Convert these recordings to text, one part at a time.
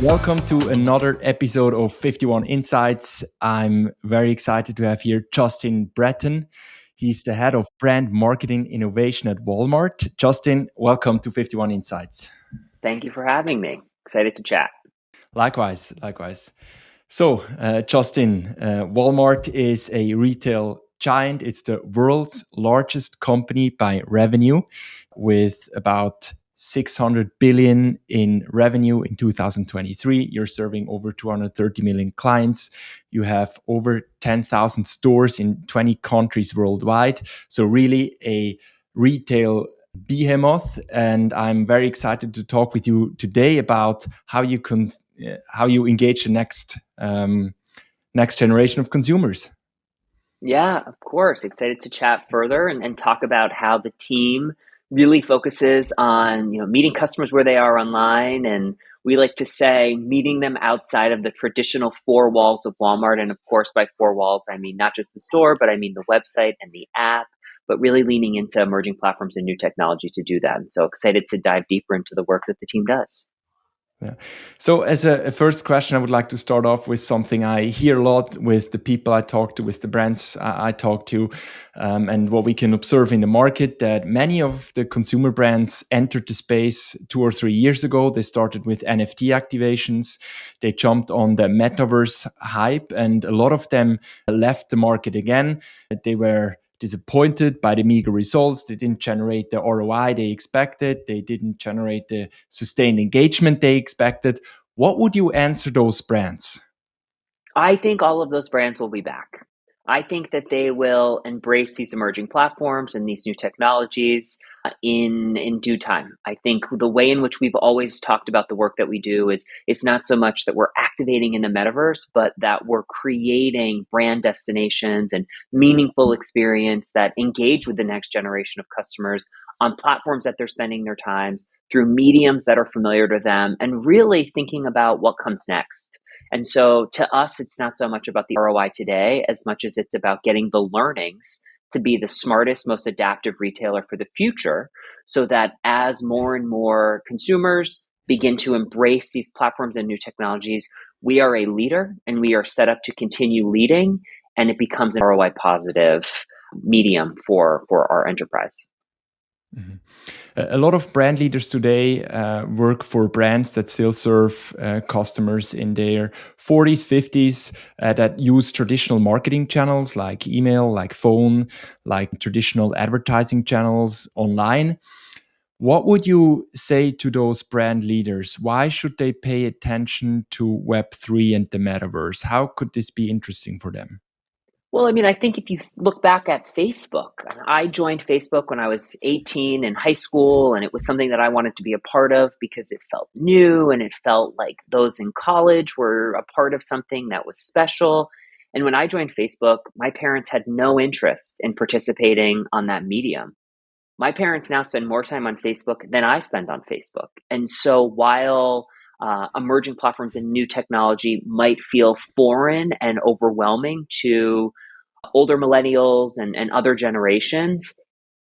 Welcome to another episode of 51 Insights. I'm very excited to have here Justin Breton. He's the head of brand marketing innovation at Walmart. Justin, welcome to 51 Insights. Thank you for having me. Excited to chat. Likewise. So, Justin, Walmart is a retail giant. It's the world's largest company by revenue, with about 600 billion in revenue in 2023. You're serving over 230 million clients. You have over 10,000 stores in 20 countries worldwide. So really a retail behemoth. And I'm very excited to talk with you today about how you engage the next generation of consumers. Yeah, of course. Excited to chat further and talk about how the team really focuses on, meeting customers where they are online. And we like to say meeting them outside of the traditional four walls of Walmart. And of course, by four walls, I mean not just the store, but I mean the website and the app, but really leaning into emerging platforms and new technology to do that. And so excited to dive deeper into the work that the team does. Yeah. So as a first question, I would like to start off with something I hear a lot with the people I talk to, with the brands I talk to, and what we can observe in the market, that many of the consumer brands entered the space 2 or 3 years ago. They started with NFT activations. They jumped on the Metaverse hype, and a lot of them left the market again. They were disappointed by the meager results. They didn't generate the ROI they expected. They didn't generate the sustained engagement they expected. What would you answer those brands? I think all of those brands will be back. I think that they will embrace these emerging platforms and these new technologies in due time. I think the way in which we've always talked about the work that we do is it's not so much that we're activating in the metaverse, but that we're creating brand destinations and meaningful experience that engage with the next generation of customers on platforms that they're spending their times, through mediums that are familiar to them, and really thinking about what comes next. And so to us, it's not so much about the ROI today as much as it's about getting the learnings to be the smartest, most adaptive retailer for the future, so that as more and more consumers begin to embrace these platforms and new technologies, we are a leader and we are set up to continue leading, and it becomes an ROI positive medium for our enterprise. Mm-hmm. A lot of brand leaders today work for brands that still serve customers in their 40s, 50s, that use traditional marketing channels like email, like phone, like traditional advertising channels online. What would you say to those brand leaders? Why should they pay attention to Web3 and the metaverse? How could this be interesting for them? Well, I think if you look back at Facebook, I joined Facebook when I was 18 in high school, and it was something that I wanted to be a part of because it felt new and it felt like those in college were a part of something that was special. And when I joined Facebook, my parents had no interest in participating on that medium. My parents now spend more time on Facebook than I spend on Facebook. And so while emerging platforms and new technology might feel foreign and overwhelming to older millennials and other generations,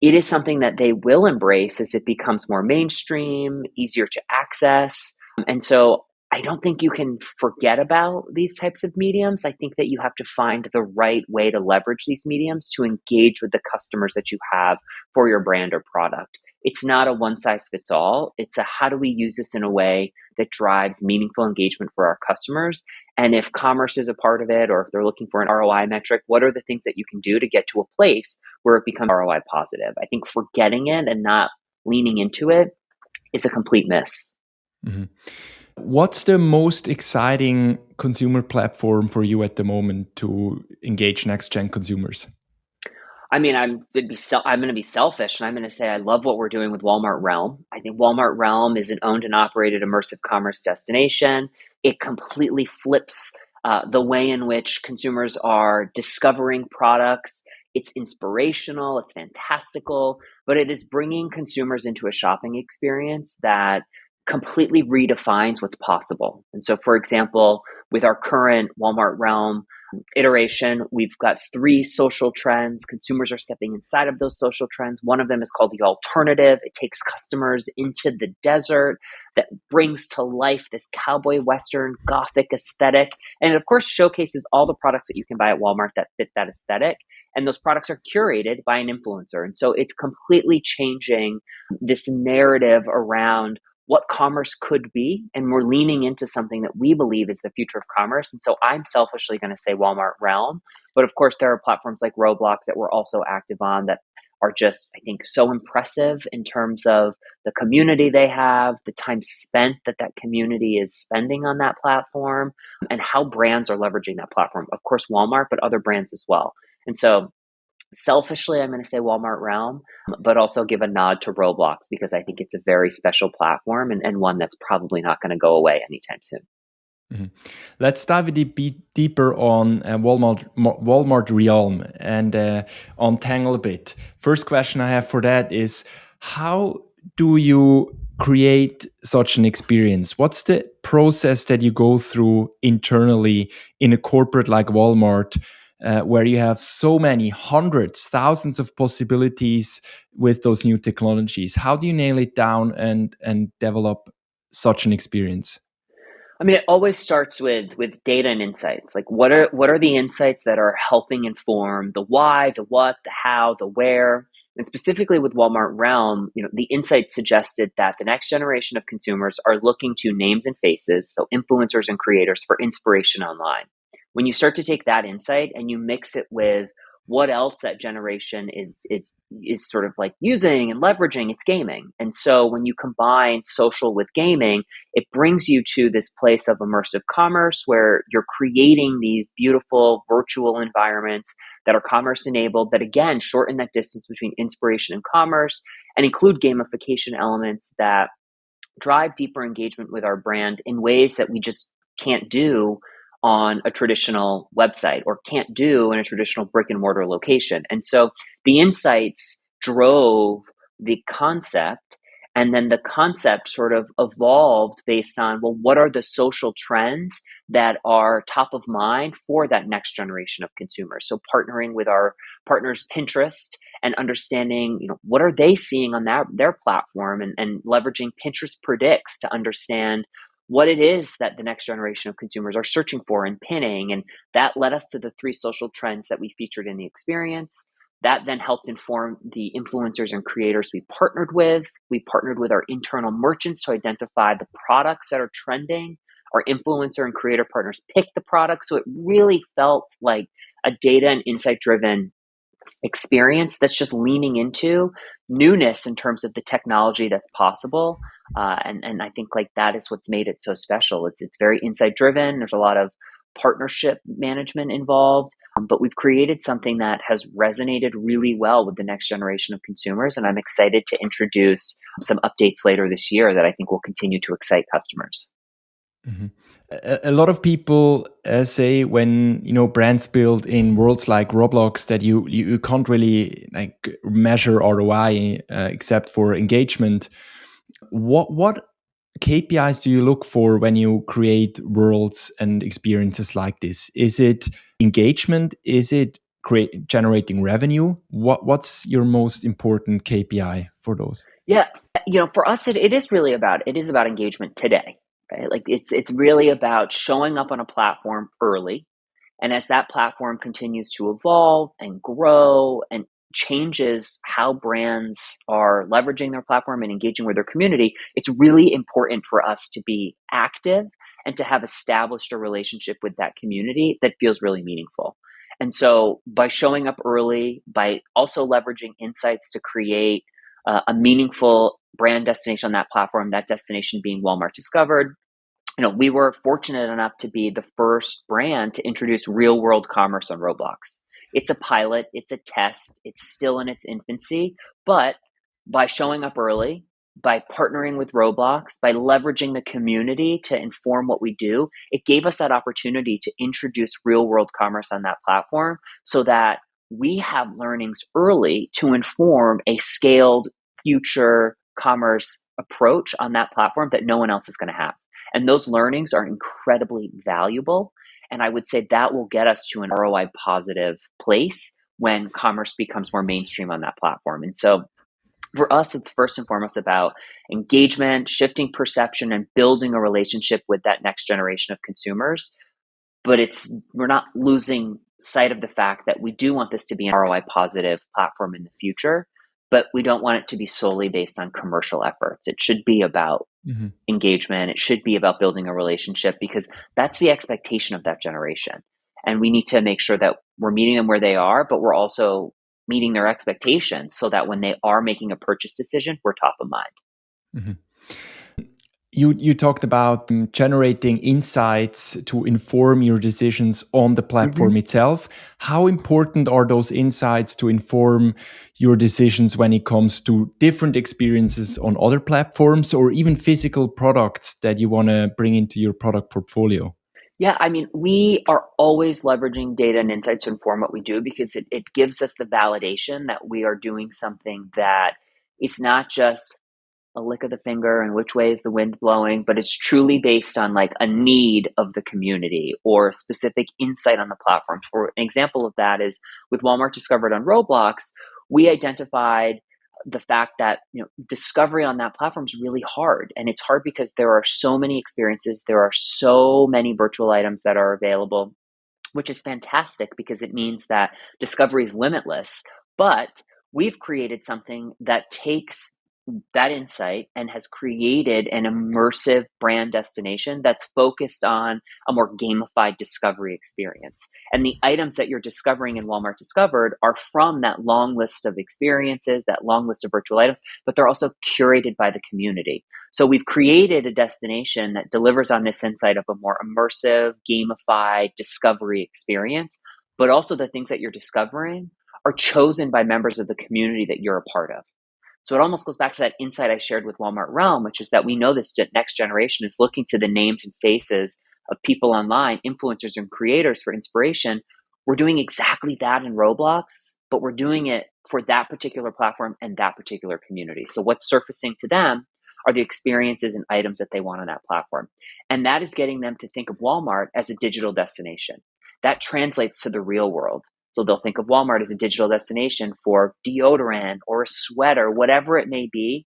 it is something that they will embrace as it becomes more mainstream, easier to access. And so I don't think you can forget about these types of mediums. I think that you have to find the right way to leverage these mediums to engage with the customers that you have for your brand or product. It's not a one size fits all. It's a how do we use this in a way that drives meaningful engagement for our customers? And if commerce is a part of it, or if they're looking for an ROI metric, what are the things that you can do to get to a place where it becomes ROI positive? I think forgetting it and not leaning into it is a complete miss. Mm-hmm. What's the most exciting consumer platform for you at the moment to engage next-gen consumers? I'm going to be selfish, and I'm going to say I love what we're doing with Walmart Realm. I think Walmart Realm is an owned and operated immersive commerce destination. It completely flips the way in which consumers are discovering products. It's inspirational, it's fantastical, but it is bringing consumers into a shopping experience that completely redefines what's possible. And so, for example, with our current Walmart Realm iteration. We've got 3 social trends. Consumers are stepping inside of those social trends. One of them is called the alternative. It takes customers into the desert that brings to life this cowboy western gothic aesthetic. And it, of course, showcases all the products that you can buy at Walmart that fit that aesthetic. And those products are curated by an influencer. And so it's completely changing this narrative around what commerce could be, and we're leaning into something that we believe is the future of commerce. And so I'm selfishly going to say Walmart Realm, but of course there are platforms like Roblox that we're also active on that are just, I think, so impressive in terms of the community they have, the time spent that that community is spending on that platform, and how brands are leveraging that platform. Of course, Walmart, but other brands as well. And so selfishly, I'm going to say Walmart Realm, but also give a nod to Roblox because I think it's a very special platform and one that's probably not going to go away anytime soon. Mhm. Let's dive a deeper on Walmart Realm and untangle a bit. First question I have for that is, how do you create such an experience? What's the process that you go through internally in a corporate like Walmart, where you have so many hundreds, thousands of possibilities with those new technologies? How do you nail it down and develop such an experience? I mean, it always starts with data and insights. Like what are the insights that are helping inform the why, the what, the how, the where? And specifically with Walmart Realm, the insights suggested that the next generation of consumers are looking to names and faces, so influencers and creators, for inspiration online. When you start to take that insight and you mix it with what else that generation is sort of like using and leveraging, it's gaming. And so when you combine social with gaming, it brings you to this place of immersive commerce where you're creating these beautiful virtual environments that are commerce enabled, that again shorten that distance between inspiration and commerce and include gamification elements that drive deeper engagement with our brand in ways that we just can't do on a traditional website or can't do in a traditional brick and mortar location. And so the insights drove the concept, and then the concept sort of evolved based on, well, what are the social trends that are top of mind for that next generation of consumers? So partnering with our partners Pinterest and understanding, what are they seeing on their platform, and leveraging Pinterest predicts to understand what it is that the next generation of consumers are searching for and pinning. And that led us to the 3 social trends that we featured in the experience. That then helped inform the influencers and creators we partnered with. We partnered with our internal merchants to identify the products that are trending. Our influencer and creator partners picked the products. So it really felt like a data and insight driven experience that's just leaning into newness in terms of the technology that's possible. And I think like that is what's made it so special. It's very insight driven. There's a lot of partnership management involved, but we've created something that has resonated really well with the next generation of consumers. And I'm excited to introduce some updates later this year that I think will continue to excite customers. Mhm. A lot of people say when brands build in worlds like Roblox that you can't really like measure ROI except for engagement. What KPIs do you look for when you create worlds and experiences like this? Is it engagement? Is it generating revenue? What's your most important KPI for those? Yeah, for us, it is about engagement today, right? Like it's really about showing up on a platform early, and as that platform continues to evolve and grow and changes how brands are leveraging their platform and engaging with their community, it's really important for us to be active and to have established a relationship with that community that feels really meaningful. And so by showing up early, by also leveraging insights to create a meaningful brand destination on that platform, that destination being Walmart Discovered, we were fortunate enough to be the first brand to introduce real world commerce on Roblox. It's a pilot, it's a test, it's still in its infancy, but by showing up early, by partnering with Roblox, by leveraging the community to inform what we do, it gave us that opportunity to introduce real world commerce on that platform so that we have learnings early to inform a scaled future commerce approach on that platform that no one else is going to have. And those learnings are incredibly valuable. And I would say that will get us to an ROI positive place when commerce becomes more mainstream on that platform. And so for us, it's first and foremost about engagement, shifting perception, and building a relationship with that next generation of consumers. But we're not losing sight of the fact that we do want this to be an ROI positive platform in the future, but we don't want it to be solely based on commercial efforts. It should be about engagement. It should be about building a relationship, because that's the expectation of that generation. And we need to make sure that we're meeting them where they are, but we're also meeting their expectations so that when they are making a purchase decision, we're top of mind. Mhm. You talked about generating insights to inform your decisions on the platform itself. How important are those insights to inform your decisions when it comes to different experiences on other platforms or even physical products that you want to bring into your product portfolio? Yeah, I mean, we are always leveraging data and insights to inform what we do, because it gives us the validation that we are doing something that it's not just a lick of the finger and which way is the wind blowing, but it's truly based on like a need of the community or a specific insight on the platform. For an example of that is with Walmart Discovered on Roblox, we identified the fact that discovery on that platform is really hard, and it's hard because there are so many experiences, there are so many virtual items that are available, which is fantastic because it means that discovery is limitless. But we've created something that takes that insight and has created an immersive brand destination that's focused on a more gamified discovery experience. And the items that you're discovering in Walmart Discovered are from that long list of experiences, that long list of virtual items, but they're also curated by the community. So we've created a destination that delivers on this insight of a more immersive, gamified discovery experience, but also the things that you're discovering are chosen by members of the community that you're a part of. So it almost goes back to that insight I shared with Walmart Realm, which is that we know this next generation is looking to the names and faces of people online, influencers and creators for inspiration. We're doing exactly that in Roblox, but we're doing it for that particular platform and that particular community. So what's surfacing to them are the experiences and items that they want on that platform. And that is getting them to think of Walmart as a digital destination. That translates to the real world. So they'll think of Walmart as a digital destination for deodorant or a sweater, whatever it may be.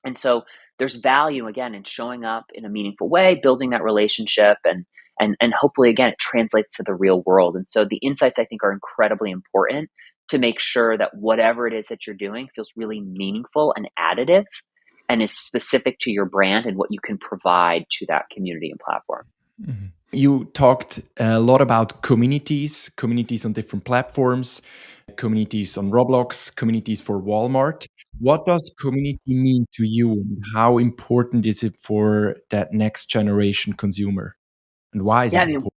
And so there's value, again, in showing up in a meaningful way, building that relationship, and hopefully, again, it translates to the real world. And so the insights, I think, are incredibly important to make sure that whatever it is that you're doing feels really meaningful and additive and is specific to your brand and what you can provide to that community and platform. Mhm. You talked a lot about communities on different platforms, communities on Roblox, communities for Walmart. What does community mean to you? And how important is it for that next generation consumer? And why is Yeah, it I mean, important?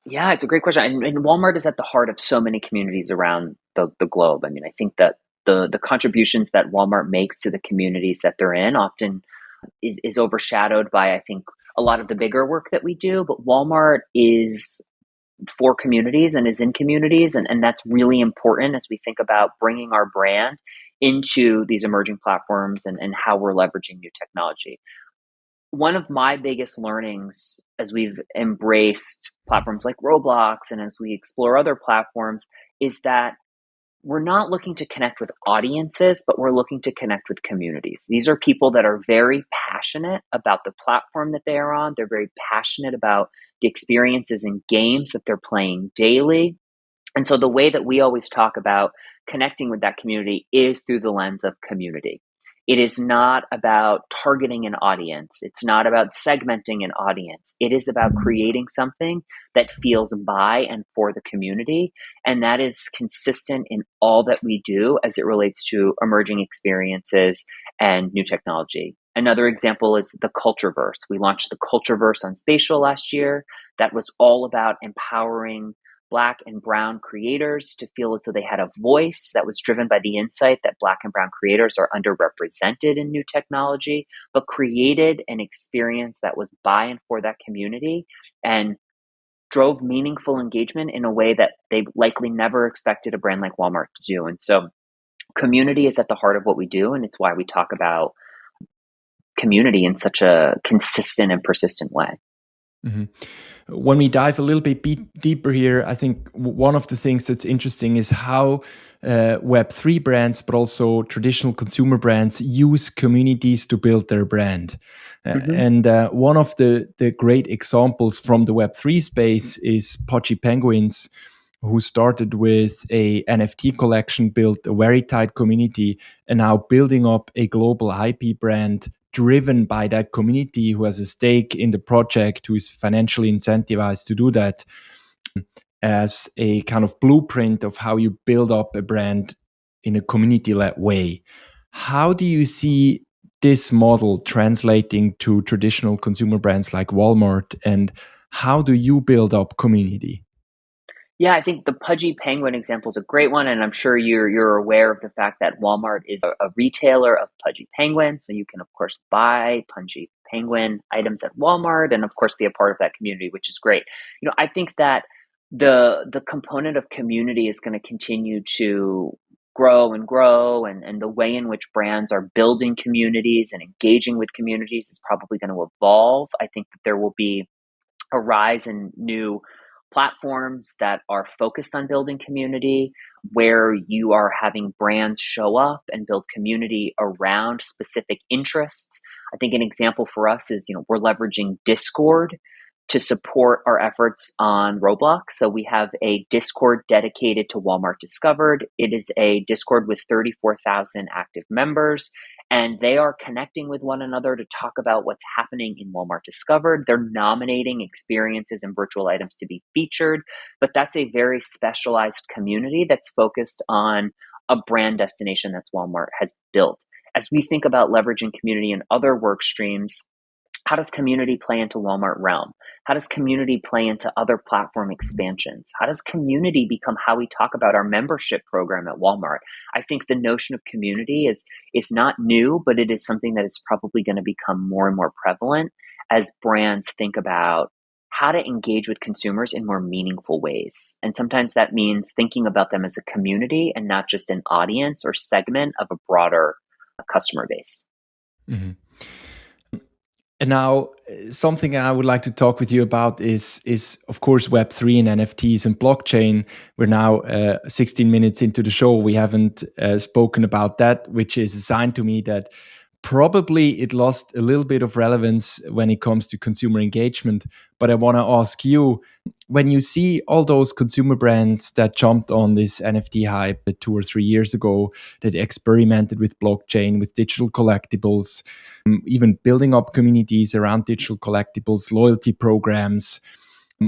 yeah, it's a great question. And Walmart is at the heart of so many communities around the globe. I mean, I think that the contributions that Walmart makes to the communities that they're in often is overshadowed by, I think, a lot of the bigger work that we do. But Walmart is for communities and is in communities. And that's really important as we think about bringing our brand into these emerging platforms and how we're leveraging new technology. One of my biggest learnings as we've embraced platforms like Roblox and as we explore other platforms is that we're not looking to connect with audiences, but we're looking to connect with communities. These are people that are very passionate about the platform that they are on. They're very passionate about the experiences and games that they're playing daily. And so the way that we always talk about connecting with that community is through the lens of community. It is not about targeting an audience. It's not about segmenting an audience. It is about creating something that feels by and for the community. And that is consistent in all that we do as it relates to emerging experiences and new technology. Another example is the Cultureverse. We launched the Cultureverse on Spatial last year. That was all about empowering Black and Brown creators to feel as though they had a voice that was driven by the insight that Black and Brown creators are underrepresented in new technology, but created an experience that was by and for that community and drove meaningful engagement in a way that they likely never expected a brand like Walmart to do. And so community is at the heart of what we do, and it's why we talk about community in such a consistent and persistent way. Mhm. when we dive a little bit deeper here, I think one of the things that's interesting is how Web3 brands, but also traditional consumer brands, use communities to build their brand. Mm-hmm. And one of the great examples from the Web3 space is Pudgy Penguins, who started with a NFT collection, built a very tight community, and now building up a global IP brand driven by that community, who has a stake in the project, who is financially incentivized to do that, as a kind of blueprint of how you build up a brand in a community-led way. How do you see this model translating to traditional consumer brands like Walmart, and how do you build up community? Yeah, I think the Pudgy Penguin example is a great one, and I'm sure you're aware of the fact that Walmart is a retailer of Pudgy Penguin. So you can, of course, buy Pudgy Penguin items at Walmart, and of course, be a part of that community, which is great. I think that the component of community is going to continue to grow and grow, and the way in which brands are building communities and engaging with communities is probably going to evolve. I think that there will be a rise in new platforms that are focused on building community, where you are having brands show up and build community around specific interests. I think an example for us is, we're leveraging Discord to support our efforts on Roblox. So we have a Discord dedicated to Walmart Discovered. It is a Discord with 34,000 active members, and they are connecting with one another to talk about what's happening in Walmart Discovered. They're nominating experiences and virtual items to be featured, but that's a very specialized community that's focused on a brand destination that Walmart has built. As we think about leveraging community in other work streams, how does community play into Walmart Realm? How does community play into other platform expansions? How does community become how we talk about our membership program at Walmart? I think the notion of community is not new, but it is something that is probably going to become more and more prevalent as brands think about how to engage with consumers in more meaningful ways. And sometimes that means thinking about them as a community and not just an audience or segment of a broader customer base. Mhm. And now, something I would like to talk with you about is of course Web3 and NFTs and blockchain. We're now 16 minutes into the show. We haven't spoken about that, which is a sign to me that probably it lost a little bit of relevance when it comes to consumer engagement. But I want to ask you, when you see all those consumer brands that jumped on this NFT hype 2 or 3 years ago, that experimented with blockchain, with digital collectibles, even building up communities around digital collectibles, loyalty programs,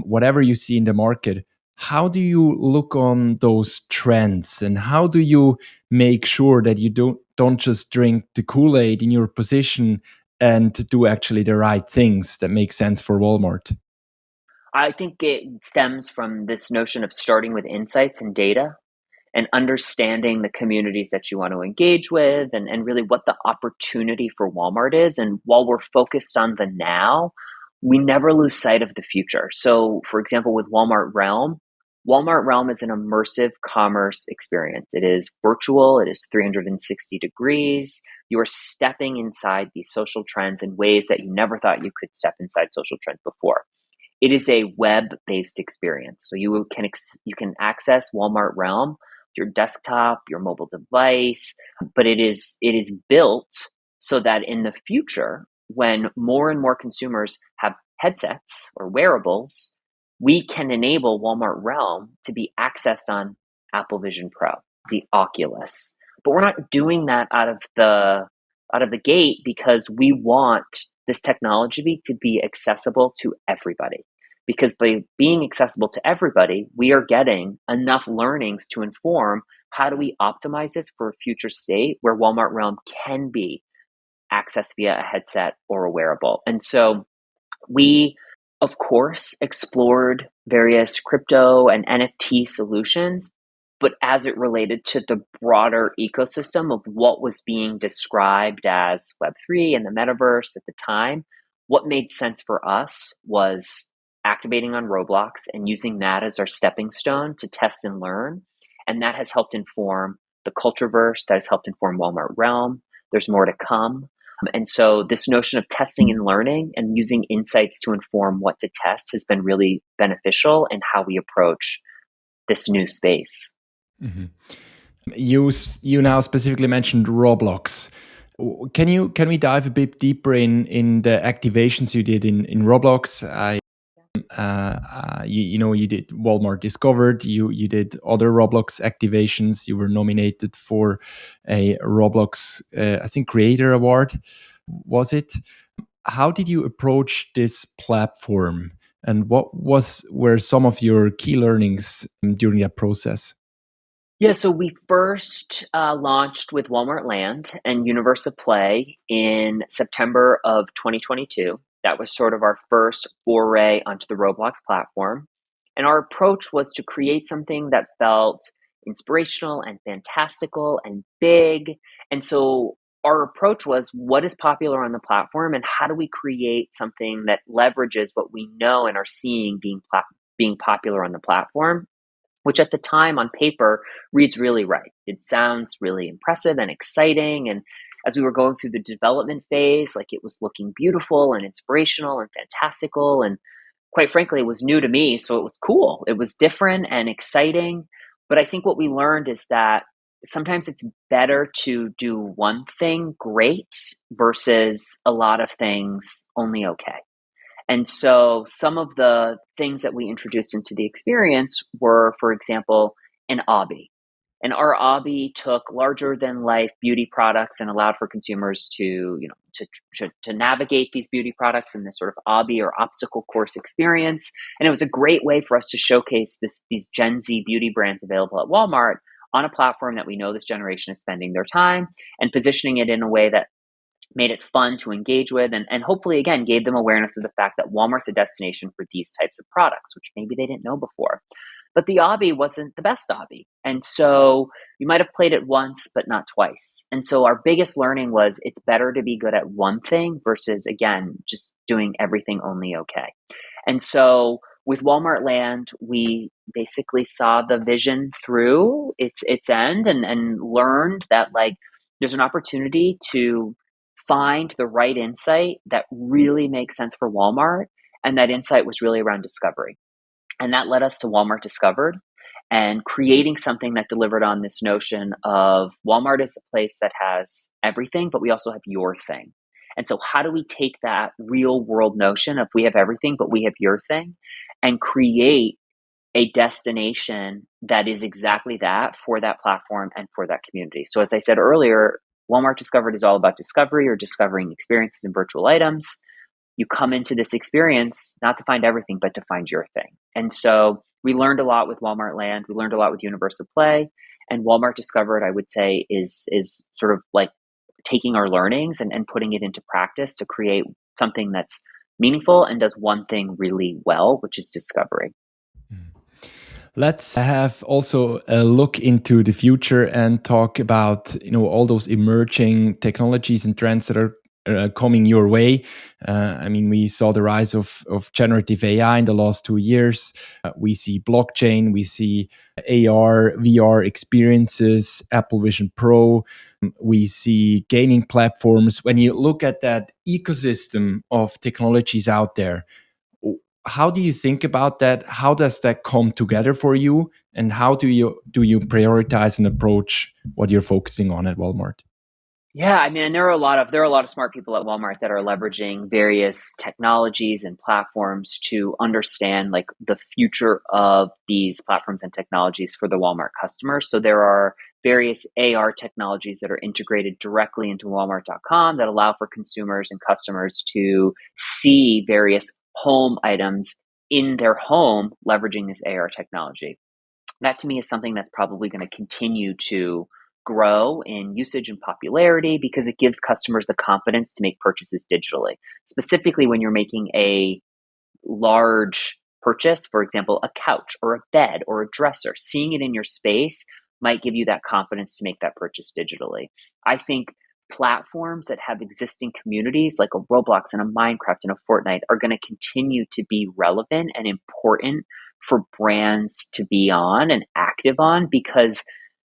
whatever you see in the market, how do you look on those trends, and how do you make sure that you don't just drink the Kool-Aid in your position and do actually the right things that make sense for Walmart? I think it stems from this notion of starting with insights and data and understanding the communities that you want to engage with, and really what the opportunity for Walmart is. And while we're focused on the now, we never lose sight of the future. So, for example, with Walmart Realm is an immersive commerce experience. It is virtual, it is 360 degrees. You are stepping inside these social trends in ways that you never thought you could step inside social trends before. It is a web-based experience. So you can access Walmart Realm, your desktop, your mobile device, but it is built so that in the future, when more and more consumers have headsets or wearables, we can enable Walmart Realm to be accessed on Apple Vision Pro, the Oculus. But we're not doing that out of the gate because we want this technology to be accessible to everybody. Because by being accessible to everybody, we are getting enough learnings to inform how do we optimize this for a future state where Walmart Realm can be accessed via a headset or a wearable. And so we, of course, explored various crypto and NFT solutions, but as it related to the broader ecosystem of what was being described as Web3 and the metaverse at the time, what made sense for us was activating on Roblox and using that as our stepping stone to test and learn. And that has helped inform the Cultureverse, that has helped inform Walmart Realm. There's more to come. And so this notion of testing and learning and using insights to inform what to test has been really beneficial in how we approach this new space. Mhm. You now specifically mentioned Roblox. Can we dive a bit deeper in the activations you did in Roblox? You did Walmart Discovered. You did other Roblox activations. You were nominated for a Roblox, I think, Creator Award. Was it? How did you approach this platform, and were some of your key learnings during that process? Yeah, so we first launched with Walmart Land and Universe of Play in September of 2022. That was sort of our first foray onto the Roblox platform. And our approach was to create something that felt inspirational and fantastical and big. And so our approach was, what is popular on the platform and how do we create something that leverages what we know and are seeing being popular on the platform, which at the time on paper reads really right. It sounds really impressive and exciting. And as we were going through the development phase, like, it was looking beautiful and inspirational and fantastical. And quite frankly, it was new to me. So it was cool. It was different and exciting. But I think what we learned is that sometimes it's better to do one thing great versus a lot of things only okay. And so some of the things that we introduced into the experience were, for example, an obby. And our obby took larger than life beauty products and allowed for consumers to, to navigate these beauty products in this sort of obby or obstacle course experience. And it was a great way for us to showcase these Gen Z beauty brands available at Walmart on a platform that we know this generation is spending their time, and positioning it in a way that made it fun to engage with, and hopefully, again, gave them awareness of the fact that Walmart's a destination for these types of products, which maybe they didn't know before. But the obby wasn't the best obby. And so you might have played it once, but not twice. And so our biggest learning was, it's better to be good at one thing versus, again, just doing everything only okay. And so with Walmart Land, we basically saw the vision through its end, and learned that, like, there's an opportunity to find the right insight that really makes sense for Walmart. And that insight was really around discovery. And that led us to Walmart Discovered and creating something that delivered on this notion of Walmart is a place that has everything, but we also have your thing. And so how do we take that real world notion of we have everything, but we have your thing, and create a destination that is exactly that for that platform and for that community? So as I said earlier, Walmart Discovered is all about discovery, or discovering experiences and virtual items. You come into this experience not to find everything, but to find your thing. And so we learned a lot with Walmart Land. We learned a lot with Universe of Play, and Walmart Discovered, I would say, is sort of like taking our learnings and putting it into practice to create something that's meaningful and does one thing really well, which is discovery. Let's have also a look into the future and talk about all those emerging technologies and trends that are coming your way. We saw the rise of generative AI in the last 2 years. We see blockchain, we see AR, VR experiences, Apple Vision Pro. We see gaming platforms. When you look at that ecosystem of technologies out there, how do you think about that? How does that come together for you? And how do you prioritize and approach what you're focusing on at Walmart? Yeah, I mean, and there are a lot of smart people at Walmart that are leveraging various technologies and platforms to understand, like, the future of these platforms and technologies for the Walmart customers. So there are various AR technologies that are integrated directly into Walmart.com that allow for consumers and customers to see various home items in their home leveraging this AR technology. That to me is something that's probably going to continue to grow in usage and popularity, because it gives customers the confidence to make purchases digitally. Specifically, when you're making a large purchase, for example, a couch or a bed or a dresser, seeing it in your space might give you that confidence to make that purchase digitally. I think platforms that have existing communities like a Roblox and a Minecraft and a Fortnite are going to continue to be relevant and important for brands to be on and active on, because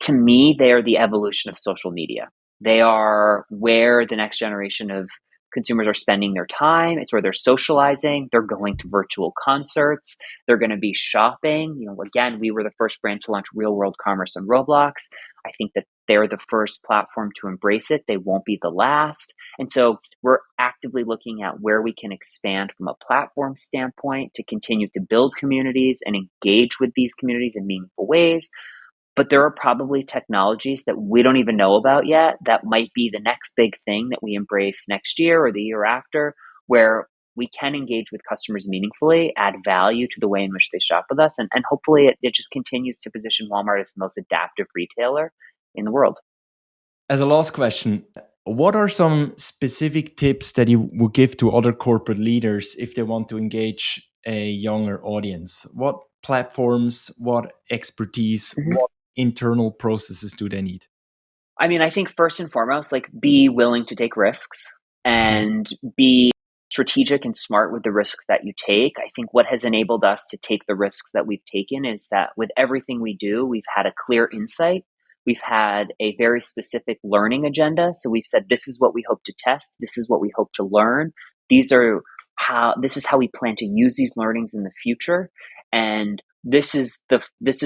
to me, they are the evolution of social media. They are where the next generation of consumers are spending their time. It's where they're socializing. They're going to virtual concerts. They're going to be shopping. Again, we were the first brand to launch real world commerce on Roblox. I think that they're the first platform to embrace it. They won't be the last. And so we're actively looking at where we can expand from a platform standpoint to continue to build communities and engage with these communities in meaningful ways. But there are probably technologies that we don't even know about yet that might be the next big thing that we embrace next year or the year after, where we can engage with customers meaningfully, add value to the way in which they shop with us, and hopefully it just continues to position Walmart as the most adaptive retailer in the world. As a last question, what are some specific tips that you would give to other corporate leaders if they want to engage a younger audience? What platforms, what expertise, what internal processes do they need? I mean, I think first and foremost, be willing to take risks and be strategic and smart with the risks that you take. I think what has enabled us to take the risks that we've taken is that with everything we do, we've had a clear insight. We've had a very specific learning agenda. So we've said, this is what we hope to test. This is what we hope to learn. This is how we plan to use these learnings in the future. And this is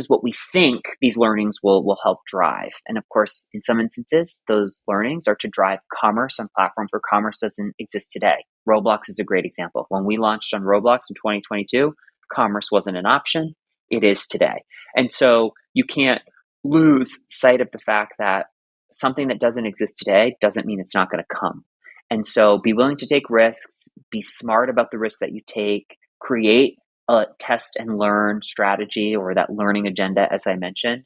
what we think these learnings will help drive. And of course, in some instances, those learnings are to drive commerce on platforms where commerce doesn't exist today. Roblox is a great example. When we launched on Roblox in 2022, commerce wasn't an option. It is today. And so you can't lose sight of the fact that something that doesn't exist today doesn't mean it's not going to come. And so be willing to take risks, be smart about the risks that you take, create a test and learn strategy or that learning agenda, as I mentioned,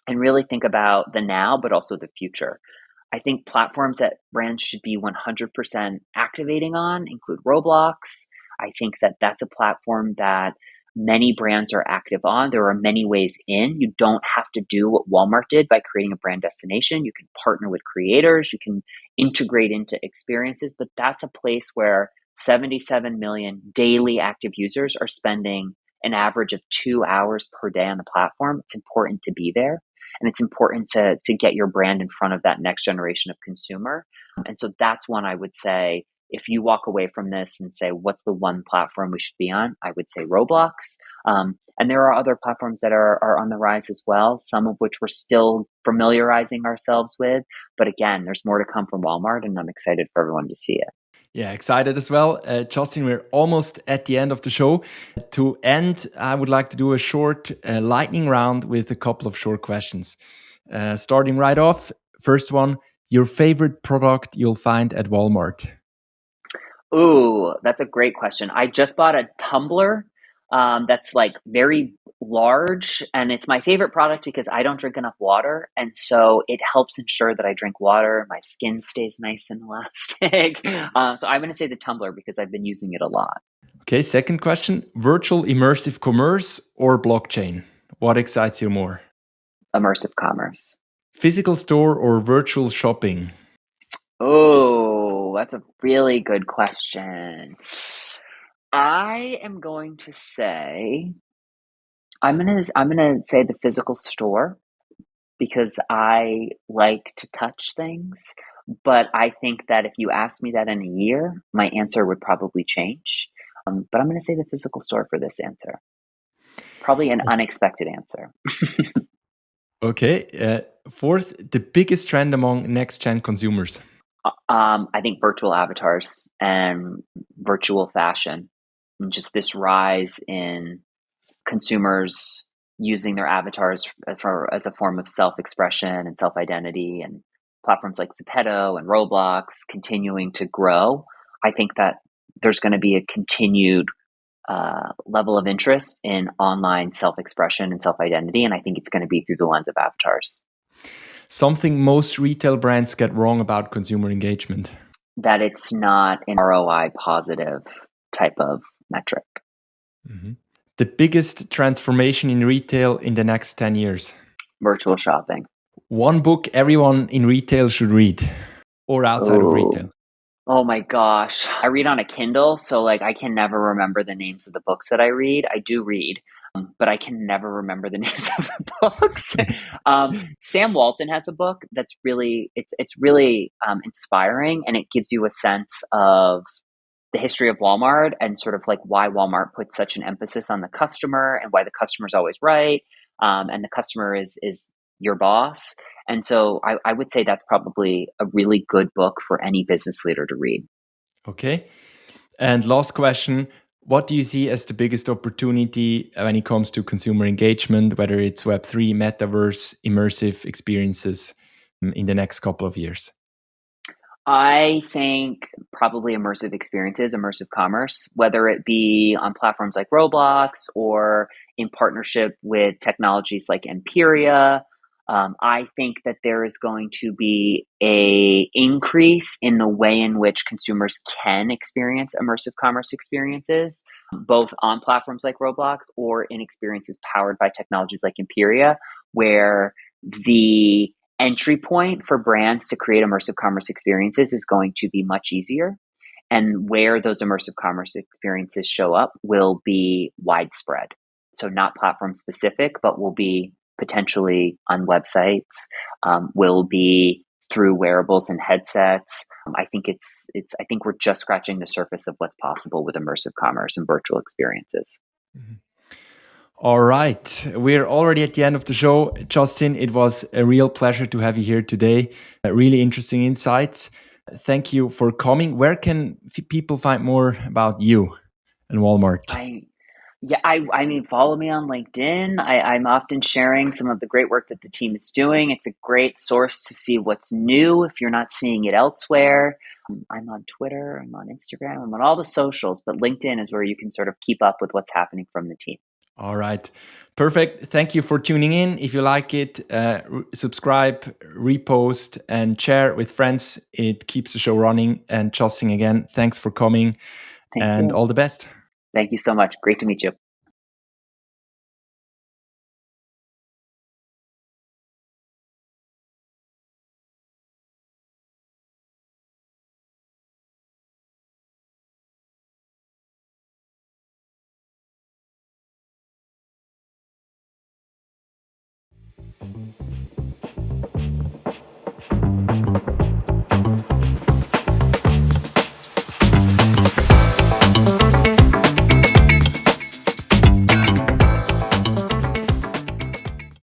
and really think about the now, but also the future. I think platforms that brands should be 100% activating on include Roblox. I think that that's a platform that many brands are active on. There are many ways in. You don't have to do what Walmart did by creating a brand destination. You can partner with creators. You can integrate into experiences, but that's a place where 77 million daily active users are spending an average of 2 hours per day on the platform. It's important to be there. And it's important to get your brand in front of that next generation of consumer. And so that's one I would say, if you walk away from this and say, what's the one platform we should be on? I would say Roblox. And there are other platforms that are on the rise as well, some of which we're still familiarizing ourselves with. But again, there's more to come from Walmart, and I'm excited for everyone to see it. Yeah, excited as well. Justin, we're almost at the end of the show. To end, I would like to do a short lightning round with a couple of short questions. Starting right off, first one, your favorite product you'll find at Walmart? Ooh, that's a great question. I just bought a tumbler that's very large, and it's my favorite product because I don't drink enough water, and so it helps ensure that I drink water. My skin stays nice and elastic. So I'm going to say the tumbler because I've been using it a lot. Okay, second question, virtual immersive commerce or blockchain? What excites you more? Immersive commerce. Physical store or virtual shopping? Oh, that's a really good question. I am going to say I'm gonna say the physical store because I like to touch things. But I think that if you asked me that in a year, my answer would probably change. But I'm going to say the physical store for this answer. Probably an unexpected answer. Okay. Fourth, the biggest trend among next-gen consumers? I think virtual avatars and virtual fashion, and just this rise in consumers using their avatars as a form of self-expression and self-identity, and platforms like Zepeto and Roblox continuing to grow. I think that there's going to be a continued level of interest in online self-expression and self-identity, and I think it's going to be through the lens of avatars. Something most retail brands get wrong about consumer engagement? That it's not an ROI positive type of metric. Mm-hmm. The biggest transformation in retail in the next 10 years? Virtual shopping. One book everyone in retail should read, or outside of retail? Oh my gosh. I read on a Kindle, so I can never remember the names of the books that I read. I do read. but I can never remember the names of the books. Sam Walton has a book that's really inspiring, and it gives you a sense of the history of Walmart and sort of like why Walmart puts such an emphasis on the customer and why the customer is always right, and the customer is your boss. And so I would say that's probably a really good book for any business leader to read. Okay. And last question, what do you see as the biggest opportunity when it comes to consumer engagement, whether it's Web3, Metaverse, immersive experiences in the next couple of years? I think probably immersive experiences, immersive commerce, whether it be on platforms like Roblox or in partnership with technologies like Empiria. I think that there is going to be a increase in the way in which consumers can experience immersive commerce experiences, both on platforms like Roblox or in experiences powered by technologies like Empiria, where the entry point for brands to create immersive commerce experiences is going to be much easier. And where those immersive commerce experiences show up will be widespread. So, not platform specific, but will be potentially on websites, will be through wearables and headsets. I think we're just scratching the surface of what's possible with immersive commerce and virtual experiences. Mhm. All right. We're already at the end of the show. Justin, it was a real pleasure to have you here today. Really interesting insights. Thank you for coming. Where can people find more about you and Walmart? I Yeah, I mean, follow me on LinkedIn. I'm often sharing some of the great work that the team is doing. It's a great source to see what's new if you're not seeing it elsewhere. I'm on Twitter, I'm on Instagram, I'm on all the socials, but LinkedIn is where you can sort of keep up with what's happening from the team. All right. Perfect. Thank you for tuning in. If you like it, subscribe, repost, and share with friends. It keeps the show running. And Justin, again, thanks for coming Thank and you. all the best. Thank you so much. Great to meet you.